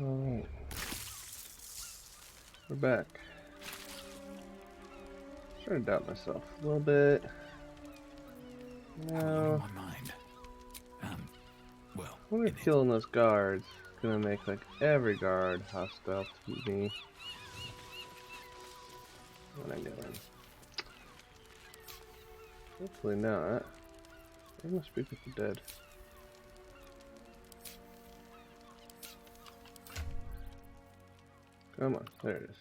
Alright. We're back. Starting to doubt myself a little bit. I'm No. on my mind. Well, I wonder if killing those guards is gonna make like every guard hostile to me. What am I doing? Hopefully not. I must speak with the dead. Come on, there it is.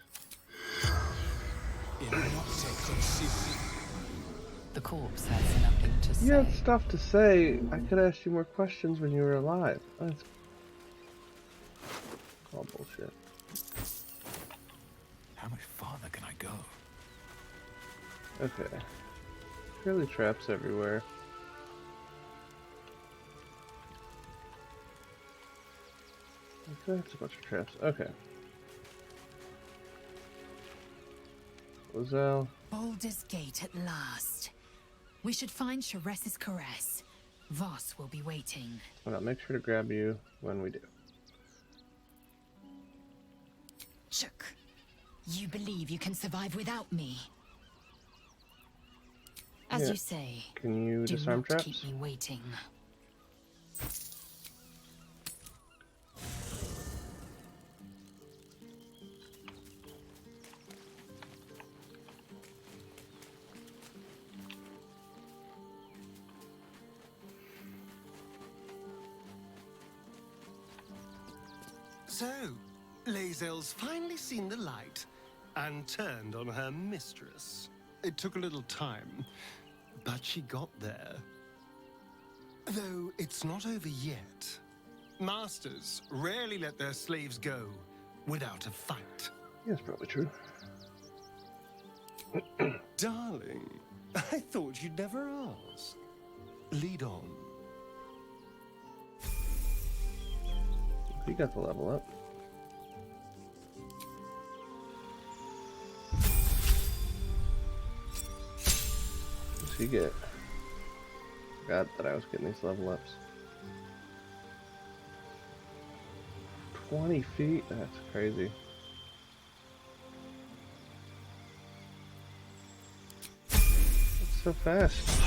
The corpse has nothing to say. You had stuff to say. I could ask you more questions when you were alive. That's all bullshit. How much farther can I go? Okay. Clearly traps everywhere. Okay, that's a bunch of traps. Okay. Lozelle. Baldur's Gate at last. We should find Sharess's caress. Voss will be waiting. Well, I'll make sure to grab you when we do. Shook. You believe you can survive without me? As Yeah. you say, Can you do disarm not traps? keep me waiting. So, Lae'zel's finally seen the light and turned on her mistress. It took a little time, but she got there. Though it's not over yet. Masters rarely let their slaves go without a fight. Yeah, that's probably true. Darling, I thought you'd never ask. Lead on. You got the level up. What's he get? Forgot that I was getting these level ups. 20 feet? That's crazy. That's so fast.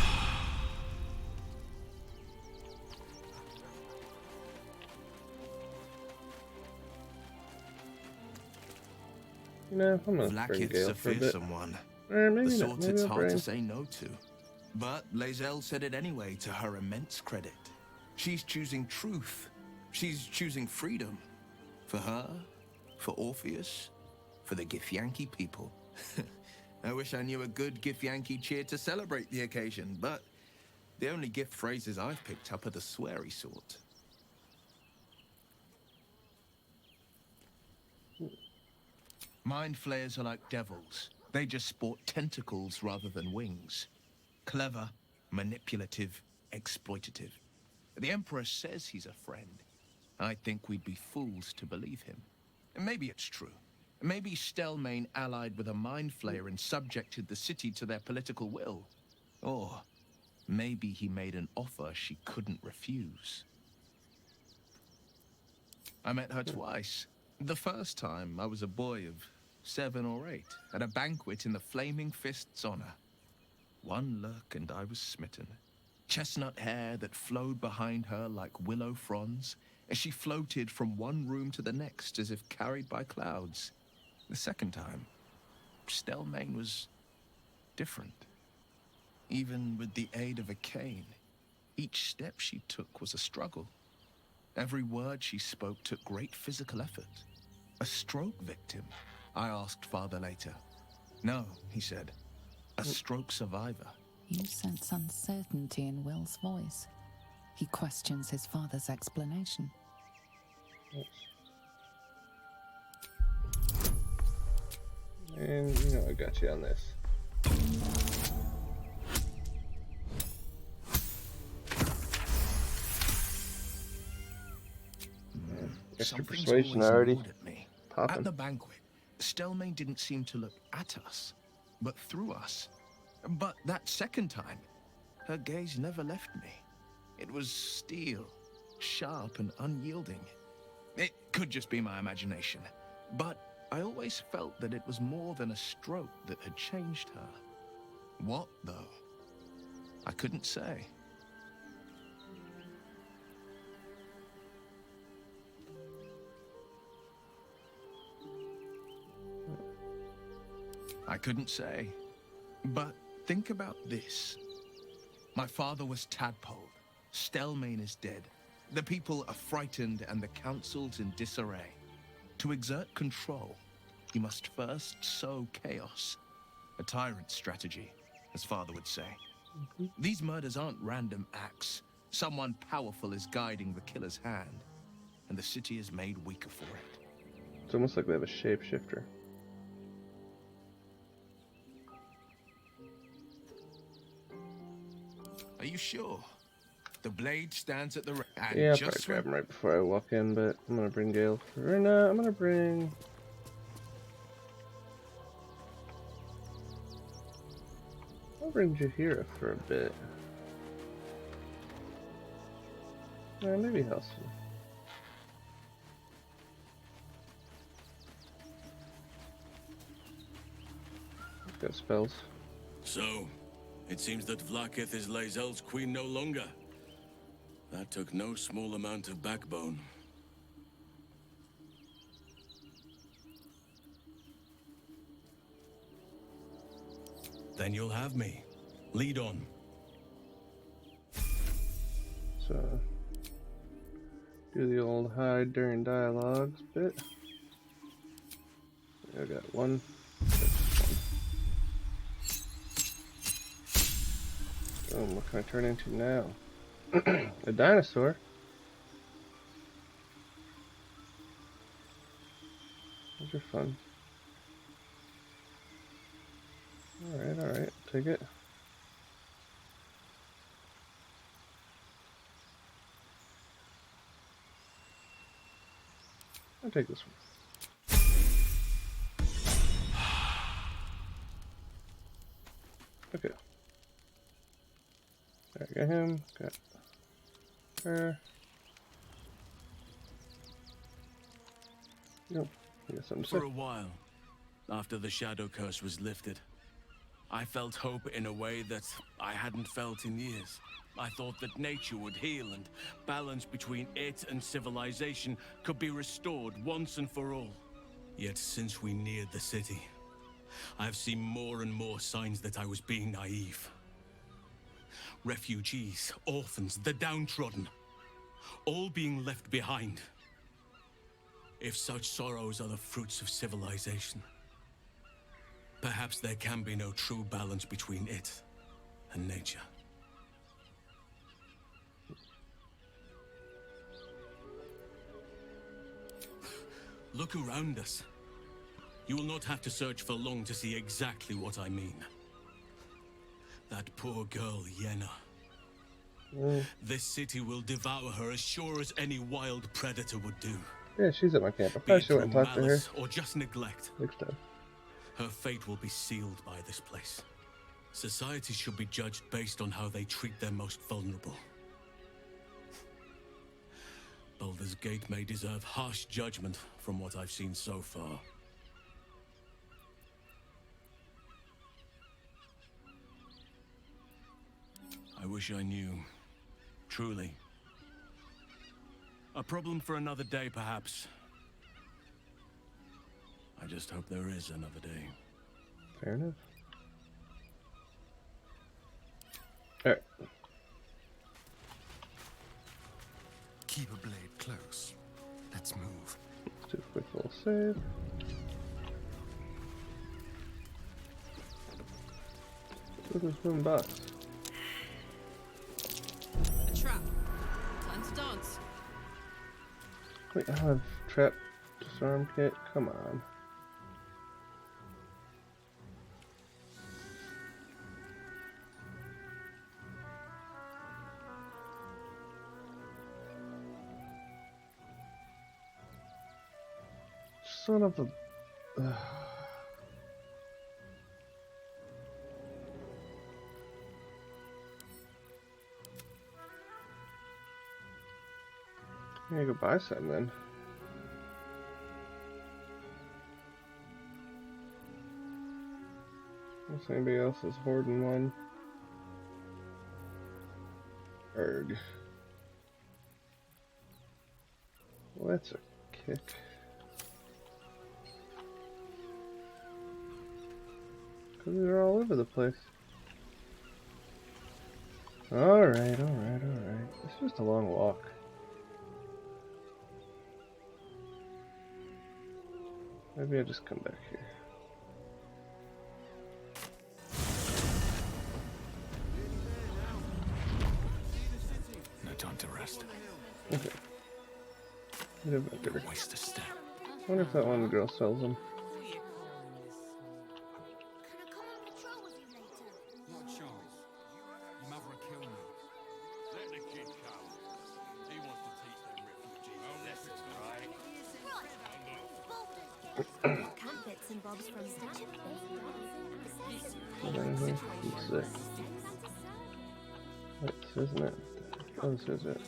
You know, I'm gonna bring Vlaakith's Gale a for a bit. fearsome one. Or The maybe not. sort Maybe it's I'll hard bring. to say no to. But Lae'zel said it anyway, to her immense credit. She's choosing truth. She's choosing freedom. For her, for Orpheus, for the Githyanki people. I wish I knew a good Githyanki cheer to celebrate the occasion, but the only gift phrases I've picked up are the sweary sort. Mind flayers are like devils. They just sport tentacles rather than wings. Clever, manipulative, exploitative. The Emperor says he's a friend. I think we'd be fools to believe him. And maybe it's true. Maybe Stelmane allied with a mind flayer and subjected the city to their political will. Or maybe he made an offer she couldn't refuse. I met her twice. The first time, I was a boy of 7 or 8, at a banquet in the Flaming Fist's honor. One look and I was smitten. Chestnut hair that flowed behind her like willow fronds, as she floated from one room to the next as if carried by clouds. The second time, Stelmane was different. Even with the aid of a cane, each step she took was a struggle. Every word she spoke took great physical effort. A stroke victim? I asked Father later. No, he said. A stroke survivor. You sense uncertainty in Will's voice. He questions his father's explanation. And you know I got you on this. Extra Something's persuasion always already gnawed at me. popping. At the banquet, Stelmane didn't seem to look at us, but through us. But that second time, her gaze never left me. It was steel, sharp and unyielding. It could just be my imagination, but I always felt that it was more than a stroke that had changed her. What, though? I couldn't say. I couldn't say. But think about this. My father was tadpoled. Stelmane is dead. The people are frightened and the council's in disarray. To exert control, you must first sow chaos. A tyrant's strategy, as father would say. These murders aren't random acts. Someone powerful is guiding the killer's hand, and the city is made weaker for it. It's almost like they have a shapeshifter. Are you sure? The blade stands at the and Yeah, I'll just probably grab him right before I walk in, but I'm gonna bring Gale for... Or no, I'm gonna bring... I'll bring Jaheira for a bit. Maybe Halcyon. Got spells. So, it seems that Vlaakith is Lae'zel's queen no longer. That took no small amount of backbone. Then you'll have me. Lead on. So, do the old hide during dialogues bit. I got one. Oh, what can I turn into now? A dinosaur. Those are fun. Alright, take it. I'll take this one. Okay. Alright, got him, got her. Nope, I got something to For say. a while, after the shadow curse was lifted, I felt hope in a way that I hadn't felt in years. I thought that nature would heal and balance between it and civilization could be restored once and for all. Yet since we neared the city, I've seen more and more signs that I was being naive. Refugees, orphans, the downtrodden, all being left behind. If such sorrows are the fruits of civilization, perhaps there can be no true balance between it and nature. Look around us. You will not have to search for long to see exactly what I mean. That poor girl, Yenna. This city will devour her as sure as any wild predator would do. Yeah, she's at my camp. I Be probably it should through went and talk to her malice or just neglect, next time. her fate will be sealed by this place. Society should be judged based on how they treat their most vulnerable. Baldur's Gate may deserve harsh judgment from what I've seen so far. I wish I knew. Truly. A problem for another day, perhaps. I just hope there is another day. Fair enough. Alright. Keep a blade close. Let's move. Let's do a quick little save. Look at this one box. A trap. Time to dance. Wait, I have trap disarm kit. Come on. Son of a... I gotta go buy some then. Unless anybody else is hoarding one. Erg. Well, that's a kick. Because they're all over the place. Alright. It's just a long walk. Maybe I just come back here. No time to rest. Okay. Don't waste a step. I wonder if that one girl sells them. Can I come on patrol with you later? Not a chance. Your mother will kill me. Let the kid come. He wants to teach them refugees lessons, right? Right. Camp bits and bobs from Statue. Sick. This isn't it. Oh, this is it.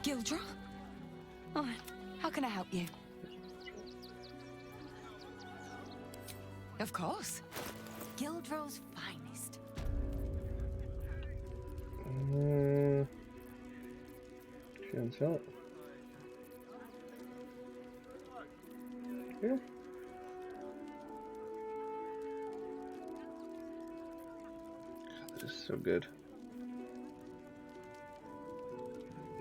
Gildra? Oh, how can I help you? Of course. Gildro's finest. Can't sell it. Here. God, this is so good.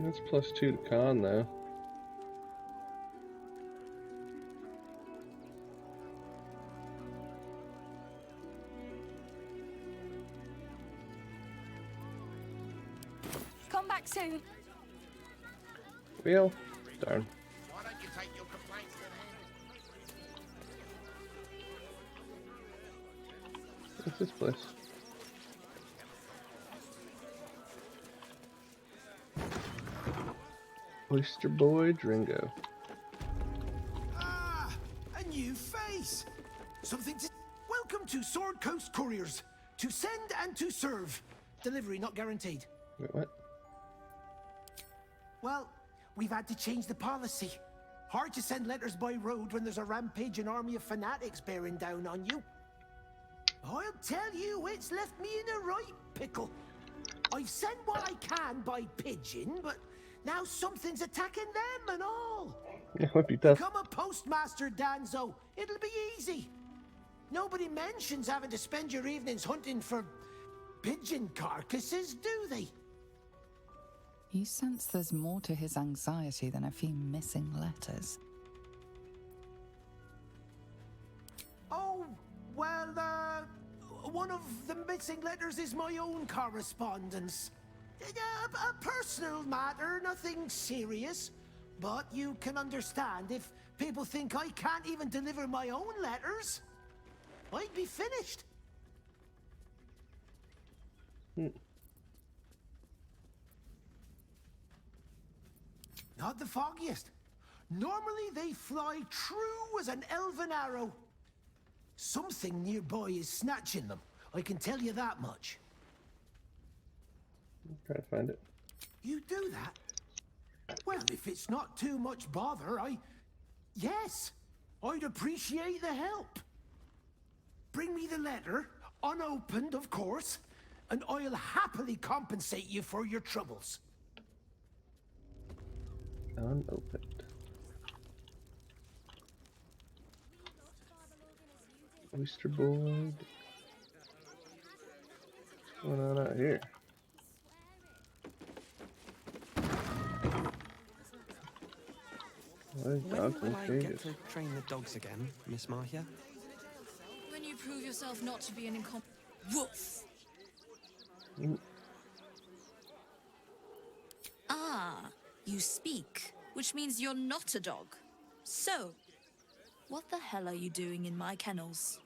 That's +2 to con though. Come back soon. Wheel? Darn. Why don't you take your complaints to them? What's this place? Oyster Boy Dringo. Ah, a new face. Something to... Welcome to Sword Coast Couriers. To send and to serve. Delivery not guaranteed. Wait, what? Well, we've had to change the policy. Hard to send letters by road when there's a rampaging army of fanatics bearing down on you. I'll tell you, it's left me in a right pickle. I've sent what I can by pigeon, but now something's attacking them and all. Yeah, might be tough. Become a postmaster, Danzo. It'll be easy. Nobody mentions having to spend your evenings hunting for pigeon carcasses, do they? You sense there's more to his anxiety than a few missing letters. Oh, well, one of the missing letters is my own correspondence. A personal matter, nothing serious. But you can understand if people think I can't even deliver my own letters, I'd be finished. Not the foggiest. Normally they fly true as an elven arrow. Something nearby is snatching them. I can tell you that much. Try to find it. You do that? Well, if it's not too much bother, yes, I'd appreciate the help. Bring me the letter, unopened, of course, and I'll happily compensate you for your troubles. Unopened. Oyster Boy. What's going on out here? What is dogs When in will I get cages? to train the dogs again, Miss Marcia? When you prove yourself not to be an Woof! Ah, you speak, which means you're not a dog. So, what the hell are you doing in my kennels?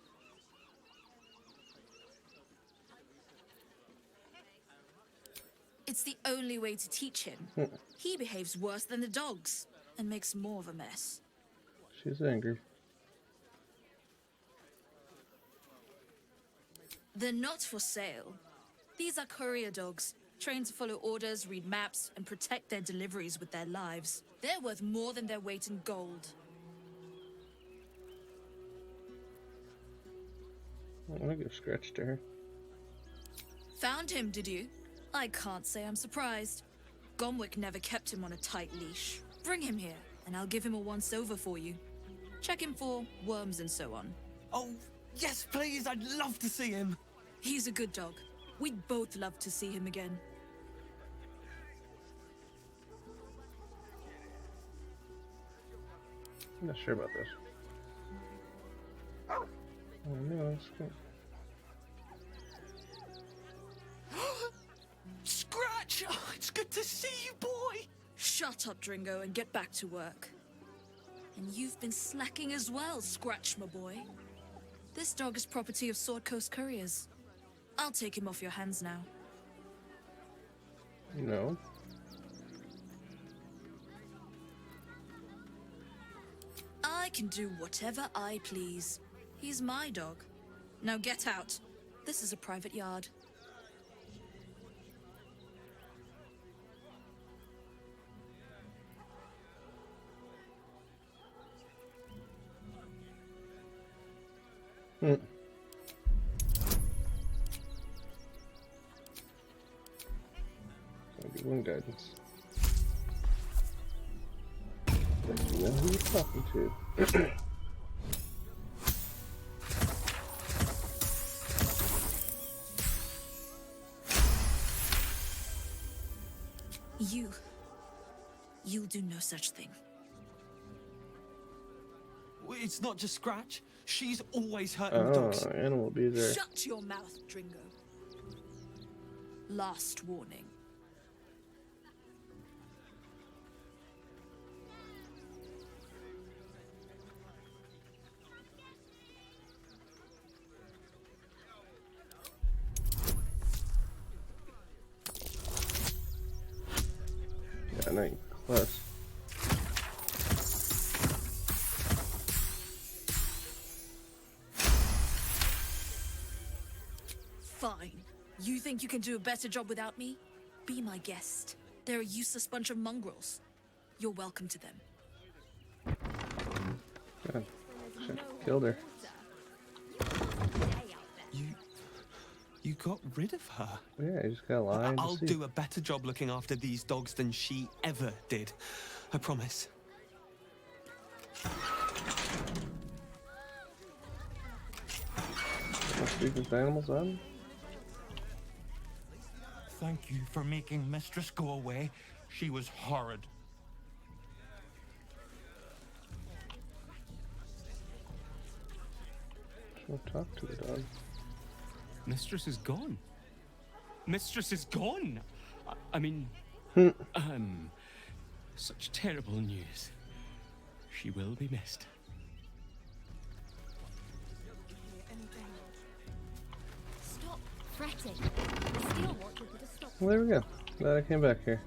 It's the only way to teach him. He behaves worse than the dogs and makes more of a mess. She's angry. They're not for sale. These are courier dogs, trained to follow orders, read maps, and protect their deliveries with their lives. They're worth more than their weight in gold. I want to give Scratch to her. Found him, did you? I can't say I'm surprised. Gomwick never kept him on a tight leash. Bring him here, and I'll give him a once-over for you. Check him for worms and so on. Oh, yes, please. I'd love to see him. He's a good dog. We'd both love to see him again. I'm not sure about this. Oh no, it's good. Scratch! Oh, it's good to see you, boy! Shut up, Dringo, and get back to work. And you've been slacking as well, Scratch, my boy. This dog is property of Sword Coast Couriers. I'll take him off your hands now. No. I can do whatever I please. He's my dog. Now get out. This is a private yard. Maybe one guidance. You know who you're talking to. You'll do no such thing. It's not just Scratch. She's always hurting dogs. Animal abuser. Shut your mouth, Dringo. Last warning. Yeah, not even close. Fine. You think you can do a better job without me? Be my guest. They're a useless bunch of mongrels. You're welcome to them. God, should've killed her. You got rid of her? Yeah, you just gotta lie. I'll do a better job looking after these dogs than she ever did. I promise. Must leave these animals on? Thank you for making Mistress go away. She was horrid. I'll talk to the dog. Mistress is gone. Mistress is gone. I mean, such terrible news. She will be missed. Stop fretting. I still want you to stop. Well, there we go. Glad I came back here.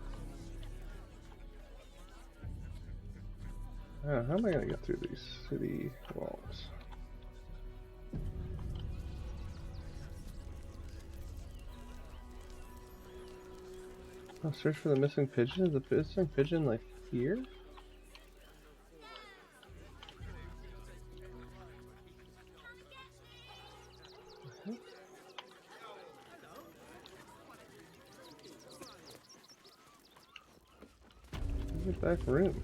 How am I gonna get through these city walls? I'll search for the missing pigeon. Is the missing pigeon like here? Where's the back room?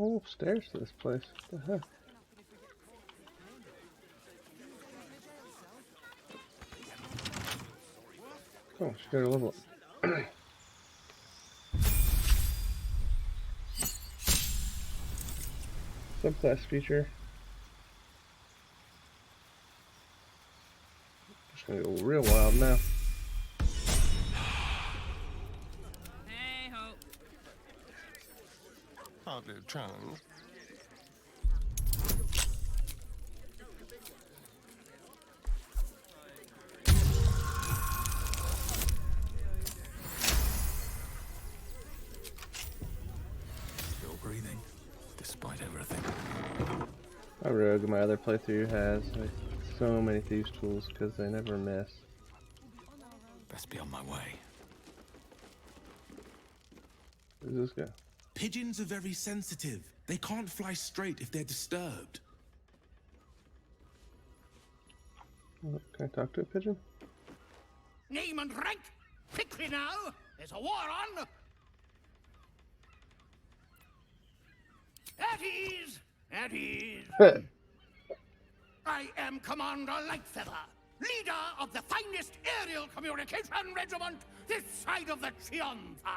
Oh, upstairs to this place. What the heck? Oh, she got her level up. Subclass feature. Just gonna go real wild now. Hardly a challenge. Still breathing, despite everything. My rogue in my other playthrough has like so many thieves tools because they never miss. Best be on my way. Where's this guy? Pigeons are very sensitive. They can't fly straight if they're disturbed. Oh, can I talk to a pigeon? Name and rank! Quickly now! There's a war on! At ease! At ease! I am Commander Lightfeather, leader of the finest aerial communication regiment this side of the Triumpha.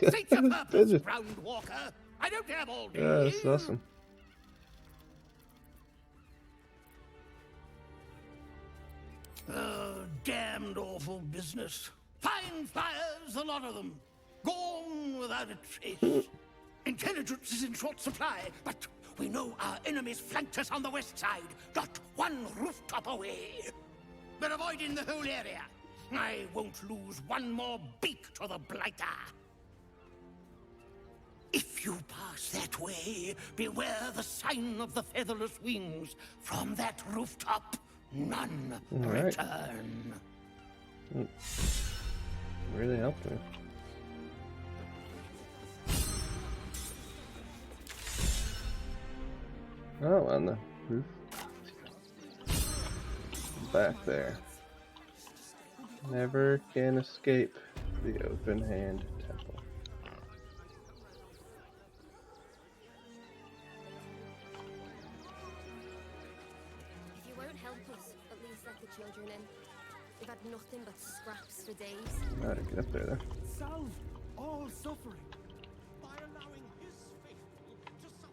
State your purpose, ground walker. I don't have all day. Yeah, that's awesome. Damned awful business. Fine flyers, a lot of them. Gone without a trace. Intelligence is in short supply, but we know our enemies flanked us on the west side, not one rooftop away. We're avoiding the whole area. I won't lose one more beak to the blighter. If you pass that way, beware the sign of the featherless wings. From that rooftop, none return. Really helped me. Oh, on the roof. Back there. Never can escape the open hand temple. If you won't help us, at least let the children in. We've had nothing but scraps for days. Gotta get up there. Solve all suffering. By allowing his faithful to suffer.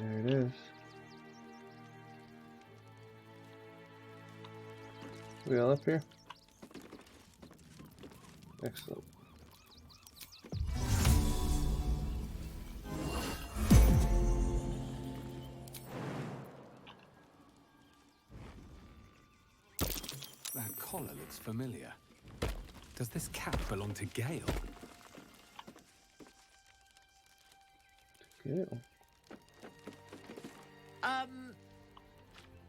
There it is. We all up here? Excellent. That collar looks familiar. Does this cap belong to Gale? Gale?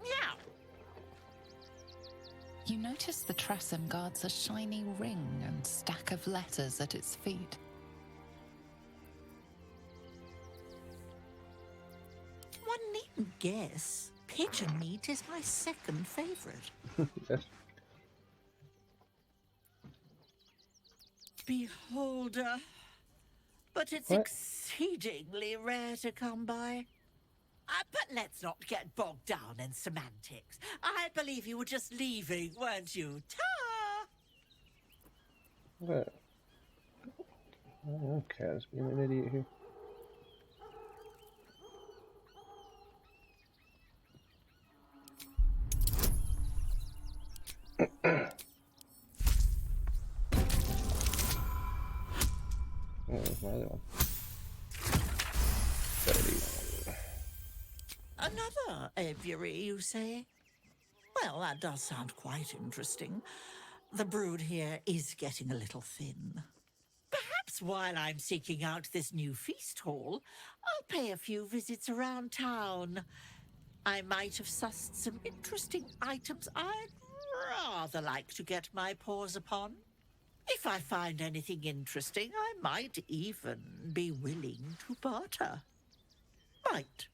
Yeah. You notice the Tressum guards a shiny ring and stack of letters at its feet. One needn't guess. Pigeon meat is my second favorite. Yes. Beholder. But it's What? exceedingly rare to come by. But let's not get bogged down in semantics. I believe you were just leaving, weren't you? Ta! What? Oh, Kaz being an idiot here. Oh, there's my other one. 31. Another aviary, you say? Well, that does sound quite interesting. The brood here is getting a little thin. Perhaps while I'm seeking out this new feast hall, I'll pay a few visits around town. I might have sussed some interesting items I'd rather like to get my paws upon. If I find anything interesting, I might even be willing to barter. Right.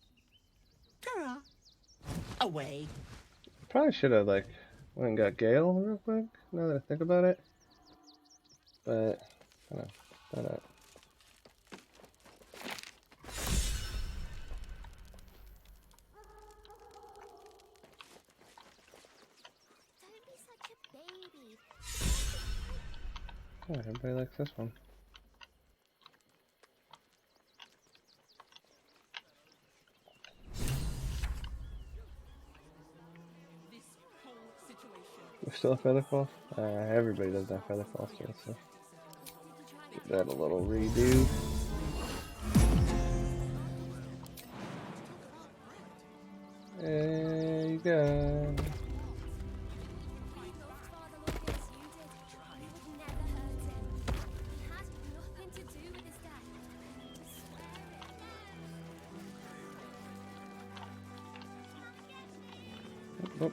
Ta-ra. Away. Probably should have, like, went and got Gale real quick, now that I think about it. But, I don't know. Don't be such a baby. Oh, everybody likes this one. We're still a feather fall? Everybody does that feather fall still, so give that a little redo. There you go.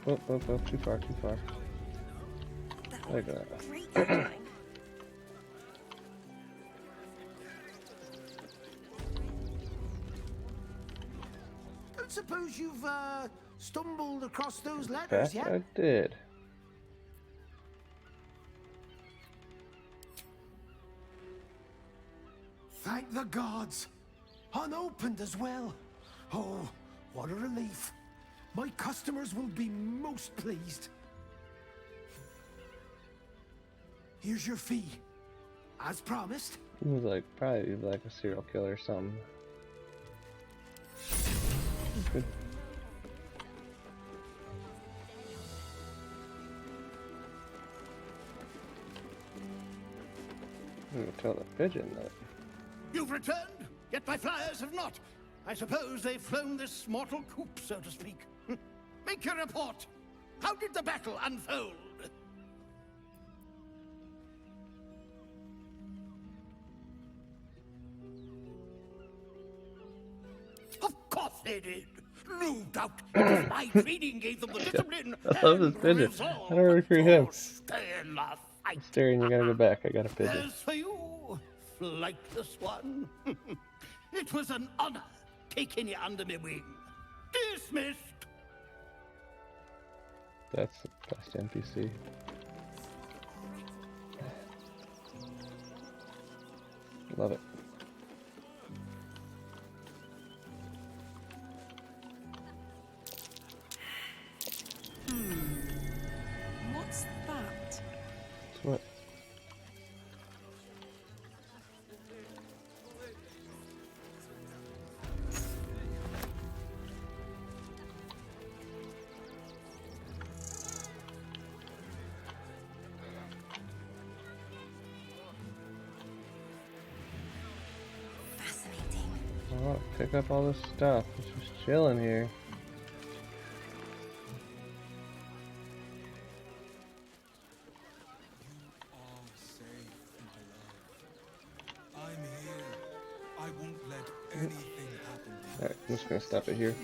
Oh, too far, too far. Look at that. Don't suppose you've stumbled across those letters yet? I did. Thank the gods! Unopened as well. Oh, what a relief. My customers will be most pleased. Here's your fee. As promised. He was like, probably like a serial killer or something. Good. I'm gonna tell the pigeon that. You've returned, yet my flyers have not. I suppose they've flown this mortal coop, so to speak. Make your report. How did the battle unfold? Of course they did. No doubt it was my training gave them the discipline I love this pigeon. I don't recruit him. stay in the fight. Staring, you gotta go back. I got a pigeon. As for you, flightless one, it was an honor taking you under my wing. Dismissed. That's the best NPC. Love it. What's that? What? Oh, pick up all this stuff. It's just chilling here. I'm here. I won't let anything happen to you. Alright, I'm just gonna stop it here.